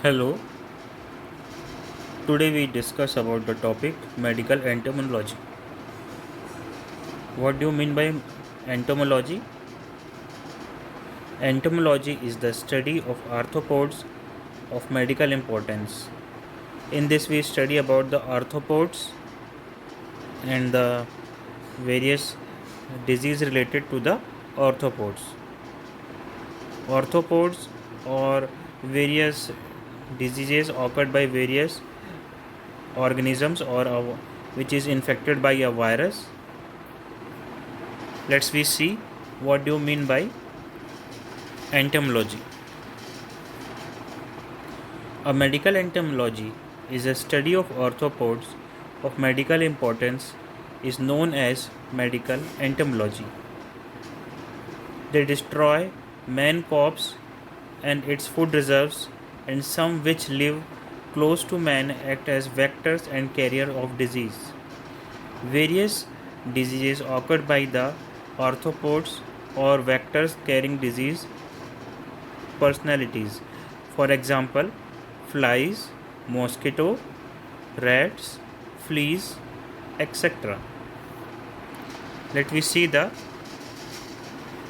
Hello, today we discuss about the topic medical entomology. What do you mean by entomology? Entomology is the study of arthropods of medical importance. In this we study about the arthropods and the various disease related to the arthropods. Arthropods or various diseases occurred by various organisms or which is infected by a virus. Let's we see what do you mean by entomology. A medical entomology is a study of arthropods of medical importance is known as medical entomology. They destroy man crops and its food reserves, and some which live close to man act as vectors and carrier of disease. Various diseases occurred by the arthropods or vectors carrying disease personalities. For example, flies, mosquito, rats, fleas, etc. Let me see the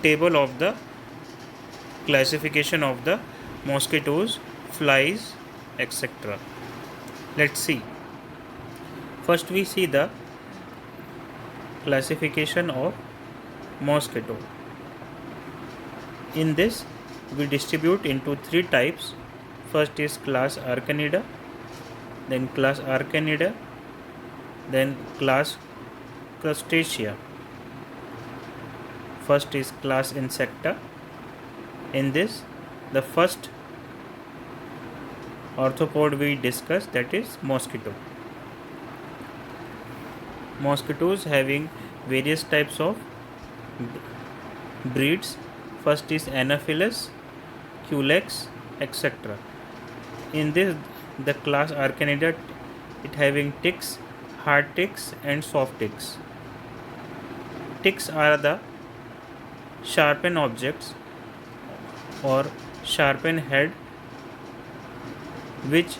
table of the classification of the mosquitoes, flies, etc. Let's see. First we see the classification of mosquito. In this we distribute into three types. First is class Arachnida, then class Arachnida, then class Crustacea. First is class Insecta. In this, the first arthropod we discuss, that is mosquito. Mosquitoes having various types of breeds. First is Anopheles, Culex, etc. In this, the class Arachnida, it having ticks, hard ticks and soft ticks. Ticks are the sharpened objects or sharpened head which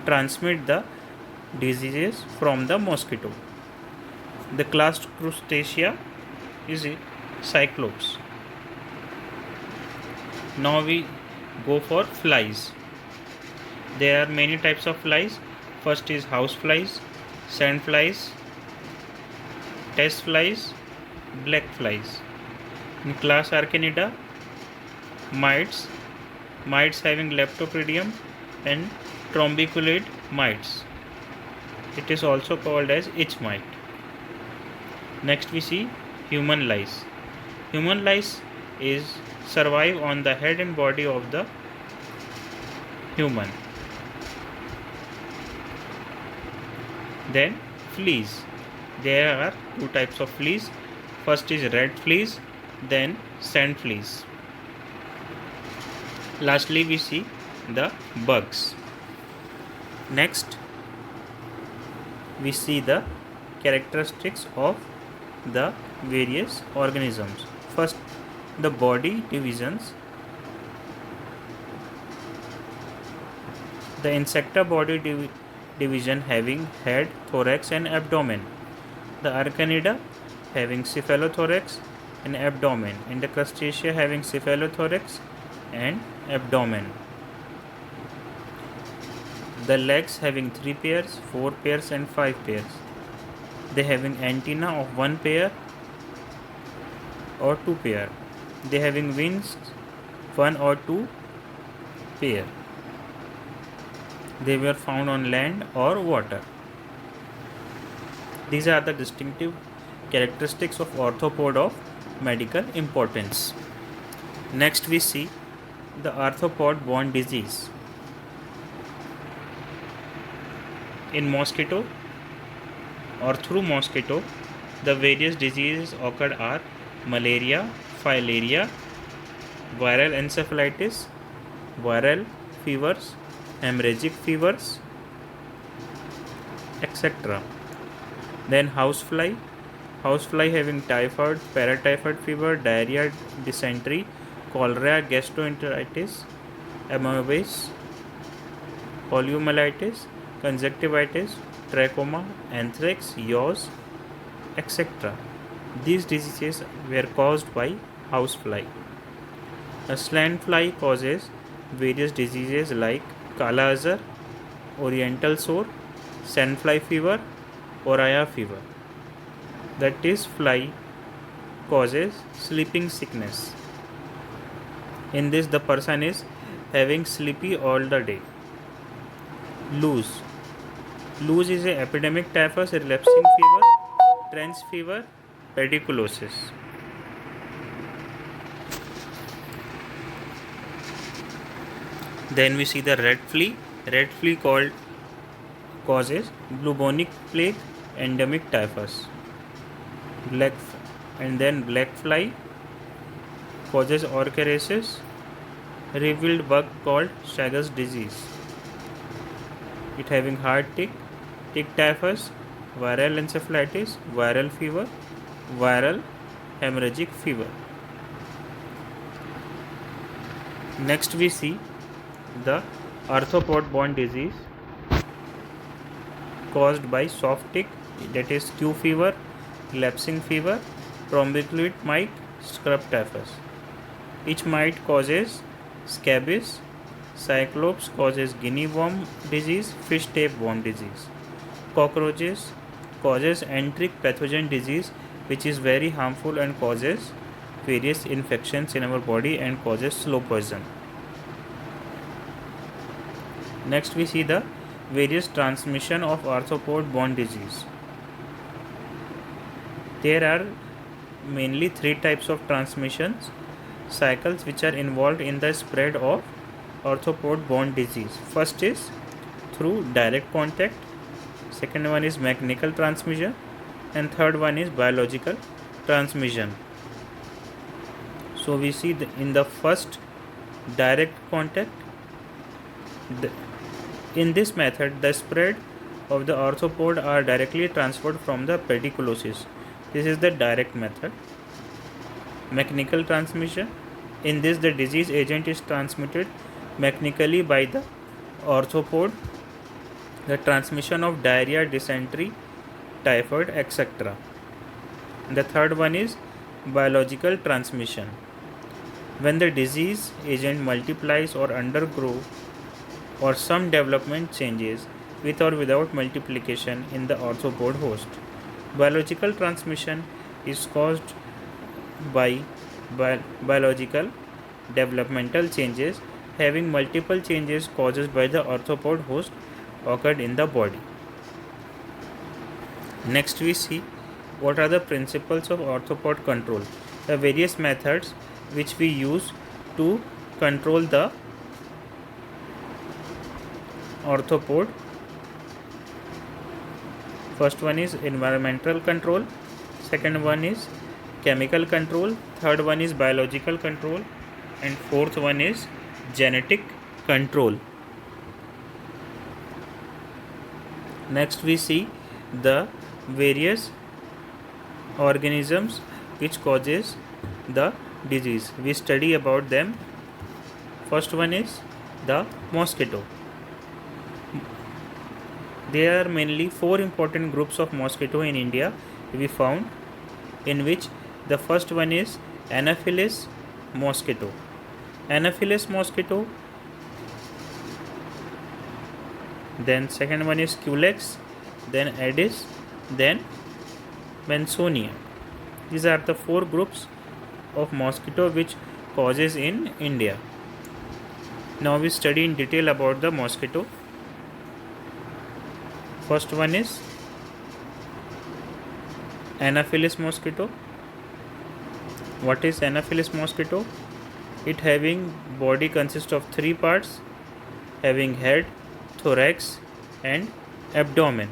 transmit the diseases from the mosquito. The class Crustacea is a cyclops. Now we go for flies. There are many types of flies. First is house flies, sand flies, test flies, black flies. In class Arachnida, mites having Leptopridium and trombiculate mites. It is also called as itch mite. Next we see human lice. Human lice is survive on the head and body of the human. Then fleas. There are two types of fleas. First is red fleas, then sand fleas. Lastly we see the bugs. Next we see the characteristics of the various organisms. First, the body divisions. The insecta body division having head, thorax and abdomen. The Arachnida having cephalothorax and abdomen, and the Crustacea having cephalothorax and abdomen. The legs having 3 pairs, 4 pairs and 5 pairs. They having antenna of 1 pair or 2 pair. They having wings 1 or 2 pair. They were found on land or water. These are the distinctive characteristics of arthropod of medical importance. Next we see the arthropod borne disease. In mosquito or through mosquito, the various diseases occurred are malaria, filaria, viral encephalitis, viral fevers, hemorrhagic fevers, etc. Then housefly having typhoid, paratyphoid fever, diarrhea, dysentery, cholera, gastroenteritis, amoebas, poliomyelitis, conjunctivitis, trachoma, anthrax, yaws, etc. These diseases were caused by housefly. A sand fly causes various diseases like Kala Azar, Oriental sore, sandfly fever, Oraya fever. That is, fly causes sleeping sickness. In this, the person is having sleepy all the day. Loose. Loose is an epidemic typhus, relapsing fever, trench fever, pediculosis. Then we see the red flea. Red flea causes bubonic plague, endemic typhus. Black fly causes orcheraceous, revealed bug called Chagas disease. It having heart tick typhus, viral encephalitis, viral fever, viral hemorrhagic fever. Next we see the arthropod-borne disease caused by soft tick, that is Q fever, lapsing fever, trombiculate mite, scrub typhus. Each mite causes scabies. Cyclops causes guinea worm disease, fish tapeworm disease. Cockroaches causes enteric pathogen disease, which is very harmful and causes various infections in our body and causes slow poison. Next we see the various transmission of arthropod-borne disease. There are mainly 3 types of transmissions cycles which are involved in the spread of arthropod-borne disease. First is through direct contact, second one is mechanical transmission, and third one is biological transmission. So we see in the first, direct contact, in this method the spread of the arthropod are directly transferred from the pediculosis. This is the direct method. Mechanical transmission, in this the disease agent is transmitted mechanically by the arthropod. The transmission of diarrhea, dysentery, typhoid, etc. The third one is biological transmission. When the disease agent multiplies or undergo or some development changes with or without multiplication in the arthropod host. Biological transmission is caused by biological developmental changes having multiple changes caused by the arthropod host occurred in the body. Next we see what are the principles of arthropod control. The various methods which we use to control the arthropod. First one is environmental control, second one is chemical control, third one is biological control, and fourth one is genetic control. Next we see the various organisms which causes the disease. We study about them. First one is the mosquito. There are mainly 4 important groups of mosquito in India we found, in which the first one is Anopheles mosquito. Anopheles mosquito. Then second one is Culex, then Aedes, then Mansonia. These are the 4 groups of mosquito which causes in India. Now we study in detail about the mosquito. First one is Anopheles mosquito. What is Anopheles mosquito? It having body consists of 3 parts, having head, thorax and abdomen.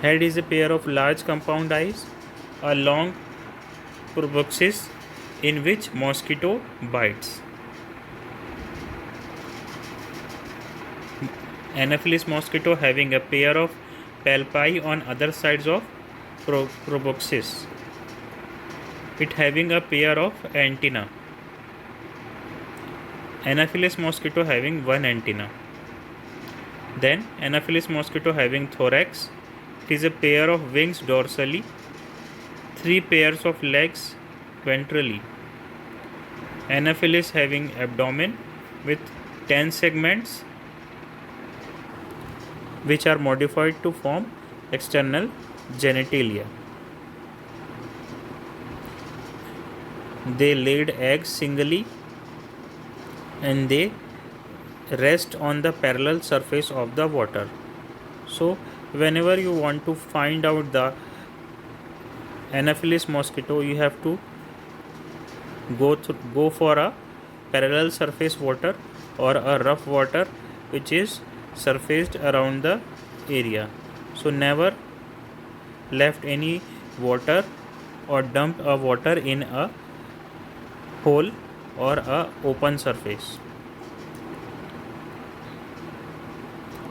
Head is a pair of large compound eyes, a long proboscis in which mosquito bites. Anopheles mosquito having a pair of palpi on other sides of proboscis. It having a pair of antenna. Anopheles mosquito having 1 antenna. Then Anopheles mosquito having thorax. It is a pair of wings dorsally, 3 pairs of legs ventrally. Anopheles having abdomen with 10 segments which are modified to form external genitalia. They laid eggs singly and they rest on the parallel surface of the water. So whenever you want to find out the Anopheles mosquito, you have to go for a parallel surface water or a rough water which is surfaced around the area. So never left any water or dump a water in a hole or a open surface.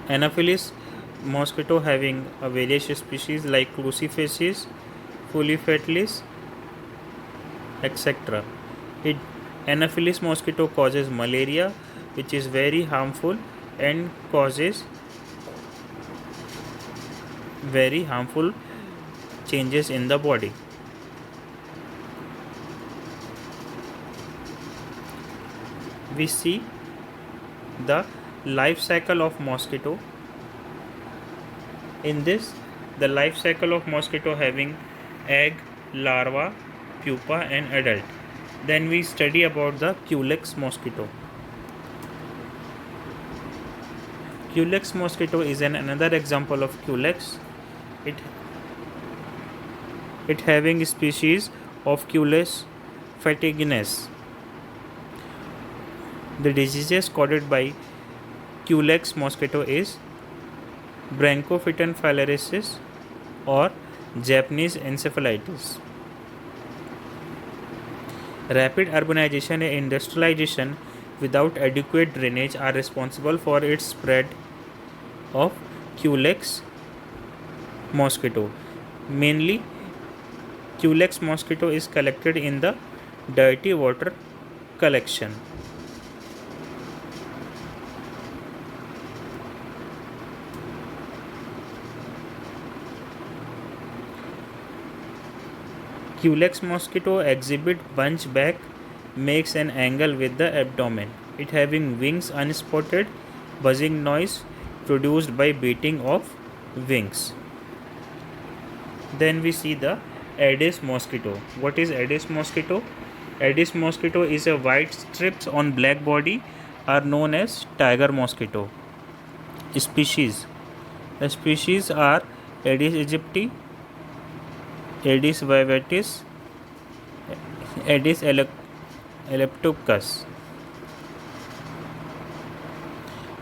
Anopheles mosquito having a various species like Crucifasces, Fulifellis, etc. Anopheles mosquito causes malaria, which is very harmful and causes very harmful changes in the body. We see the life cycle of mosquito. In this, the life cycle of mosquito having egg, larva, pupa and adult. Then we study about the Culex mosquito. Culex mosquito is another example of Culex. It having species of Culex fatiginus. The diseases caused by Culex mosquito is Branchophyton filariasis or Japanese encephalitis. Rapid urbanization and industrialization without adequate drainage are responsible for its spread of Culex mosquito. Mainly, Culex mosquito is collected in the dirty water collection. Culex mosquito exhibit bunch back, makes an angle with the abdomen. It having wings unspotted, buzzing noise produced by beating of wings. Then we see the Aedes mosquito. What is Aedes mosquito? Aedes mosquito is a white strips on black body are known as tiger mosquito. Species. The species are Aedes aegypti, Aedes vivatis, Aedes aegyptus.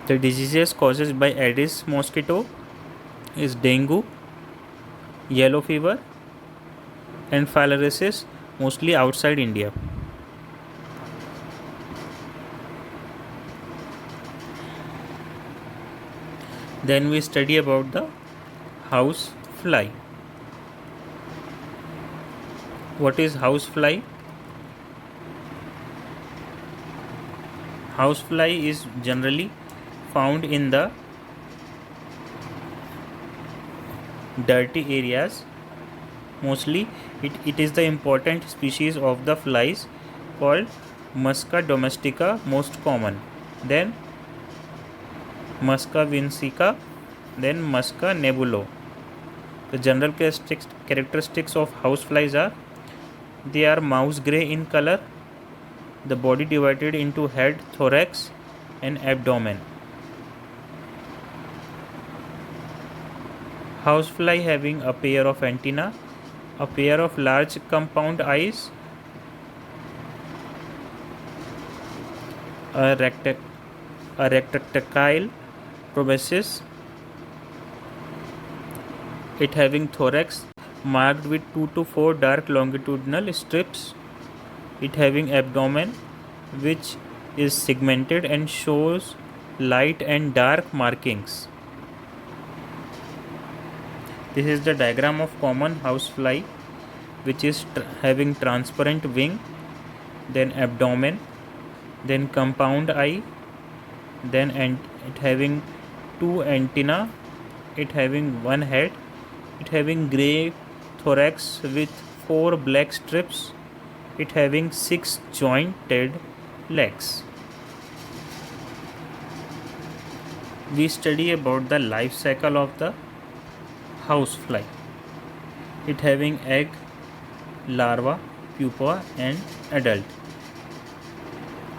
The diseases caused by Aedes mosquito is dengue, yellow fever and filariasis, mostly outside India. Then we study about the house fly. What is house fly? House fly is generally found in the dirty areas. Mostly it is the important species of the flies called Musca domestica, most common. Then Musca vinsica, then Musca nebulo. The general characteristics of houseflies are they are mouse grey in color, the body divided into head, thorax and abdomen. Housefly having a pair of antennae, a pair of large compound eyes, a retractile proboscis. It having thorax marked with 2 to 4 dark longitudinal strips. It having abdomen which is segmented and shows light and dark markings. This is the diagram of common housefly, which is having transparent wing, then abdomen, then compound eye, then it having 2 antenna, it having one head, it having grey thorax with 4 black strips, it having 6 jointed legs. We study about the life cycle of the housefly. It having egg, larva, pupa and adult.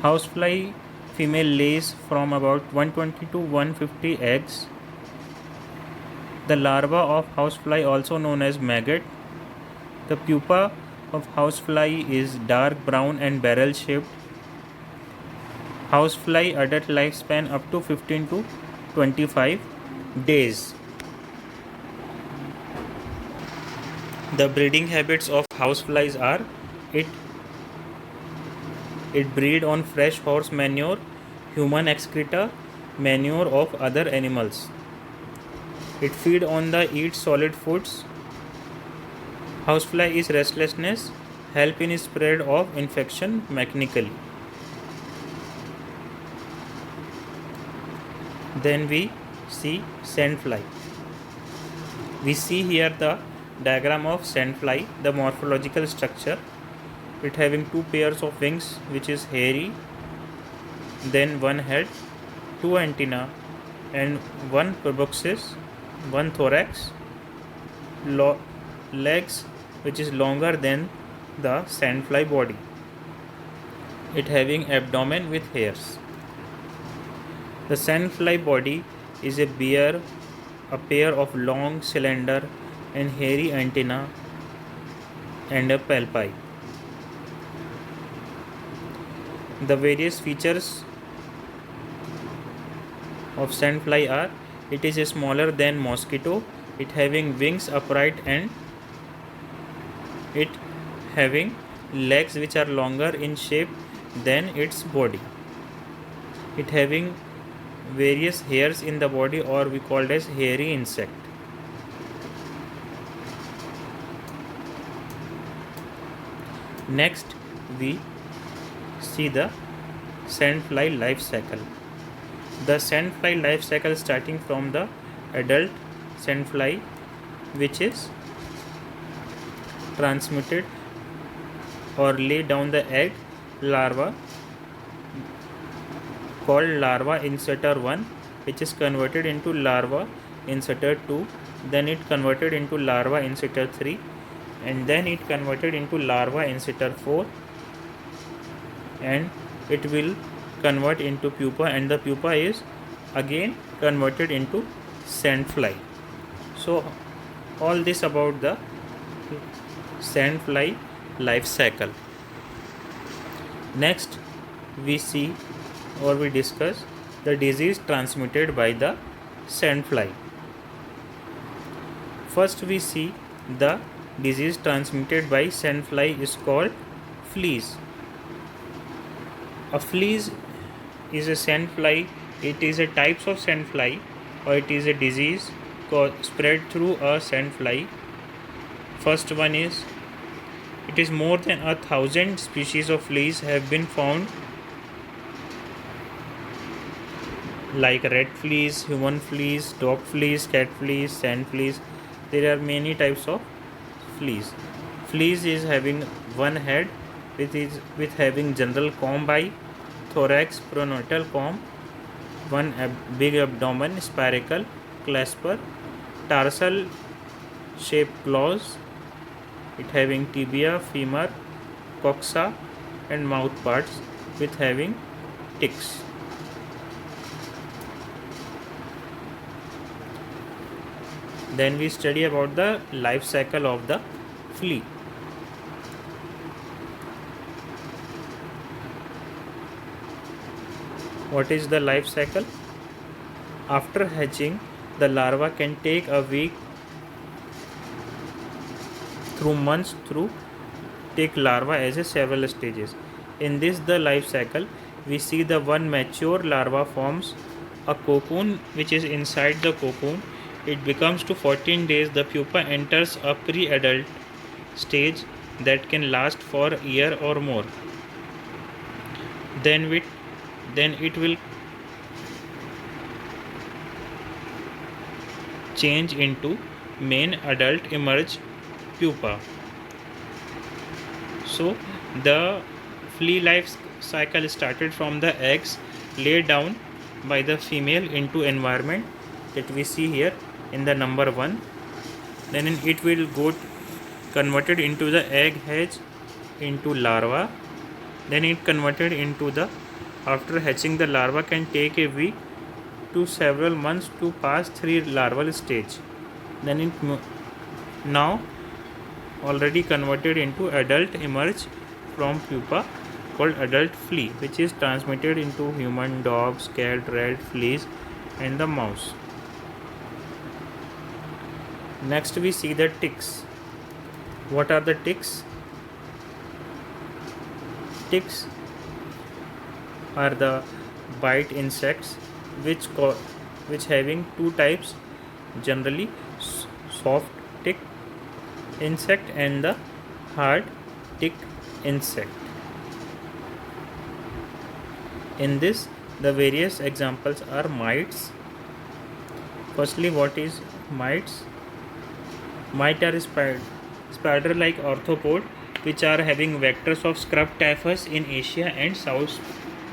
Housefly female lays from about 120 to 150 eggs. The larva of housefly, also known as maggot. The pupa of housefly is dark brown and barrel shaped. Housefly adult lifespan up to 15 to 25 days. The breeding habits of houseflies are it breed on fresh horse manure, human excreta, manure of other animals. It feed on the eat solid foods. Housefly is restlessness, help in spread of infection mechanically. Then we see sandfly. We see here the diagram of sandfly, the morphological structure. It having 2 pairs of wings, which is hairy, then 1 head, 2 antenna and 1 proboscis, 1 thorax, legs which is longer than the sandfly body. It having abdomen with hairs. The sandfly body is a pair of long, slender and hairy antenna and a palpi. The various features of sandfly are: it is smaller than mosquito, it having wings upright and it having legs which are longer in shape than its body. It having various hairs in the body, or we called as hairy insect. Next we see the sandfly life cycle. The sandfly life cycle starting from the adult sandfly, which is transmitted or lay down the egg larva called larva inserter 1, which is converted into larva inserter 2, then it converted into larva inserter 3, and then it converted into larva inserter 4, and it will convert into pupa, and the pupa is again converted into sandfly. So all this about the sandfly life cycle. Next we see or we discuss the disease transmitted by the sandfly. First we see the disease transmitted by sandfly is called fleas. A fleas is a sandfly. It is a types of sandfly, or it is a disease spread through a sandfly. First one is, it is more than 1,000 species of fleas have been found, like rat fleas, human fleas, dog fleas, cat fleas, sand fleas. There are many types of fleas. Fleas is having one head with having general comb eye, thorax, pronotal comb, one big abdomen, spiracle, clasper, tarsal shaped claws. It having tibia, femur, coxa and mouth parts with having ticks. Then we study about the life cycle of the flea. What is the life cycle? After hatching, the larva can take a week through months through take larva as a several stages. In this the life cycle, we see the one mature larva forms a cocoon which is inside the cocoon. It becomes to 14 days. The pupa enters a pre-adult stage that can last for a year or more. Then it will change into main adult emerge pupa. So the flea life cycle started from the eggs laid down by the female into environment that we see here in the number 1. Then it will go converted into the egg hedge into larva. Then it converted into the, after hatching the larva can take a week to several months to pass 3 larval stage. Then it now already converted into adult emerge from pupa called adult flea, which is transmitted into human, dogs, cat, rat, fleas and the mouse. Next we see the ticks. What are the ticks? Ticks are the bite insects which having 2 types, generally soft tick insect and the hard tick insect. In this, the various examples are mites. Firstly, what is mites? Mites are spider-like arthropod which are having vectors of scrub typhus in Asia and South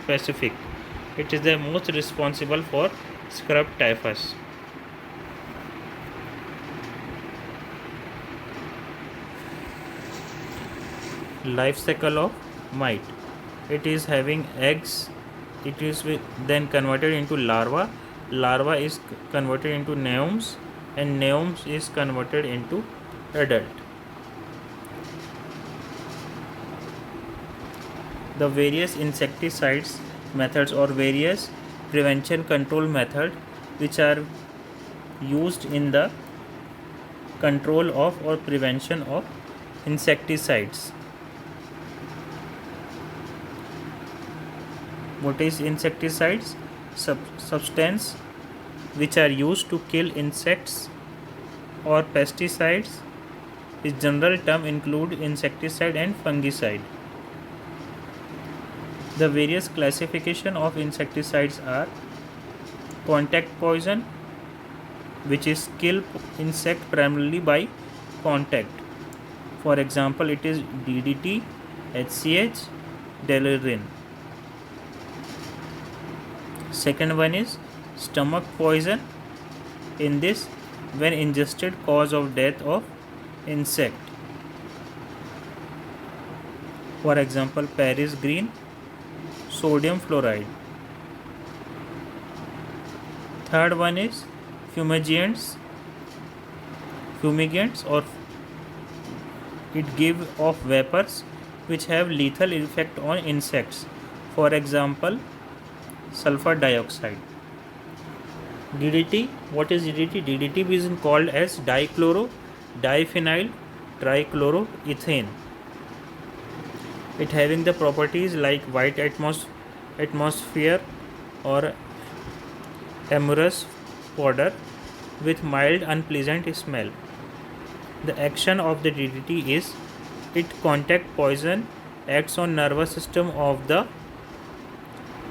Pacific. It is the most responsible for scrub typhus. Life cycle of mite. It is having eggs. It is then converted into larva. Larva is converted into neomes and neomes is converted into adult. The various insecticides methods or various prevention control methods which are used in the control of or prevention of insecticides. What is insecticides? Substance which are used to kill insects, or pesticides. Its general term include insecticide and fungicide. The various classification of insecticides are contact poison, which is kill insect primarily by contact. For example, it is DDT, HCH, Delirium. Second one is stomach poison. In this, when ingested, cause of death of insect. For example, Paris green, sodium fluoride. Third one is fumigants or it give off vapors which have lethal effect on insects. For example, sulfur dioxide. DDT. What is DDT? DDT is called as dichloro diphenyl trichloroethane. It having the properties like white atmosphere or amorous powder with mild unpleasant smell. The action of the DDT is it contact poison acts on nervous system of the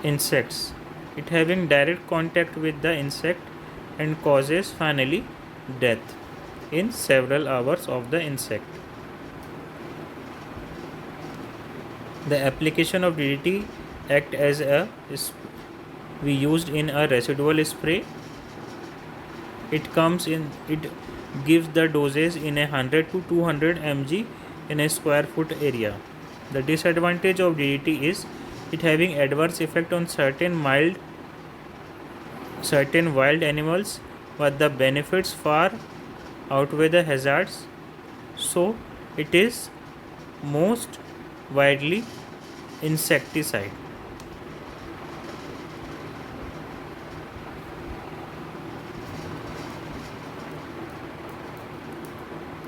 insects. It having direct contact with the insect and causes finally death in several hours of the insect. The application of DDT act as we used in a residual spray. It gives the doses in 100 to 200 mg in a square foot area. The disadvantage of DDT is it having adverse effect on certain wild animals, but the benefits far outweigh the hazards, so it is most widely insecticide.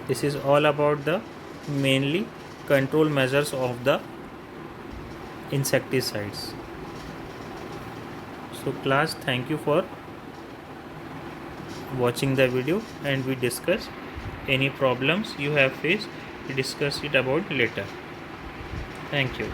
This is all about the mainly control measures of the insecticides. So class, thank you for watching the video, and we discuss any problems you have faced, we discuss it about later. Thank you.